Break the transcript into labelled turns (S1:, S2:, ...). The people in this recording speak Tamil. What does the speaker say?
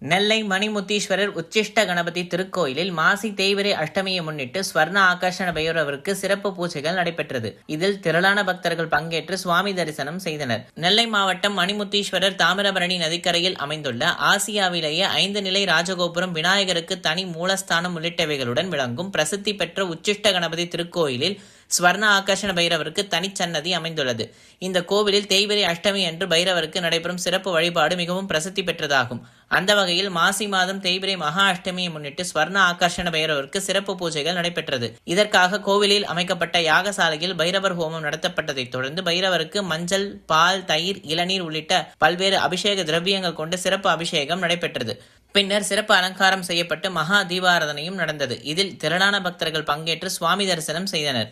S1: நெல்லை மணிமுத்தீஸ்வரர் உச்சிஷ்ட கணபதி திருக்கோயிலில் மாசி தேய்பிறை அஷ்டமியை முன்னிட்டு ஸ்வர்ண ஆகர்ஷண பைரவருக்கு சிறப்பு பூஜைகள் நடைபெற்றது. இதில் திரளான பக்தர்கள் பங்கேற்று சுவாமி தரிசனம் செய்தனர். நெல்லை மாவட்டம் மணிமுத்தீஸ்வரர் தாமிரபரணி நதிக்கரையில் அமைந்துள்ள ஆசியாவிலேயே 5 நிலை ராஜகோபுரம், விநாயகருக்கு தனி மூலஸ்தானம் உள்ளிட்டவைகளுடன் விளங்கும் பிரசித்தி பெற்ற உச்சிஷ்ட கணபதி திருக்கோயிலில் ஸ்வர்ண ஆகர்ஷண பைரவருக்கு தனிச்சன்னதி அமைந்துள்ளது. இந்த கோவிலில் தேய்பிறை அஷ்டமி அன்று பைரவருக்கு நடைபெறும் சிறப்பு வழிபாடு மிகவும் பிரசித்தி பெற்றதாகும். அந்த வகையில் மாசி மாதம் தேய்பிறை மகா அஷ்டமியை முன்னிட்டு ஸ்வர்ண ஆகர்ஷண பைரவருக்கு சிறப்பு பூஜைகள் நடைபெற்றது. இதற்காக கோவிலில் அமைக்கப்பட்ட யாகசாலையில் பைரவர் ஹோமம் நடத்தப்பட்டதைத் தொடர்ந்து பைரவருக்கு மஞ்சள், பால், தயிர், இளநீர் உள்ளிட்ட பல்வேறு அபிஷேக திரவியங்கள் கொண்டு சிறப்பு அபிஷேகம் நடைபெற்றது. பின்னர் சிறப்பு அலங்காரம் செய்யப்பட்டு மகா தீபாராதனையும் நடந்தது. இதில் திரளான பக்தர்கள் பங்கேற்று சுவாமி தரிசனம் செய்தனர்.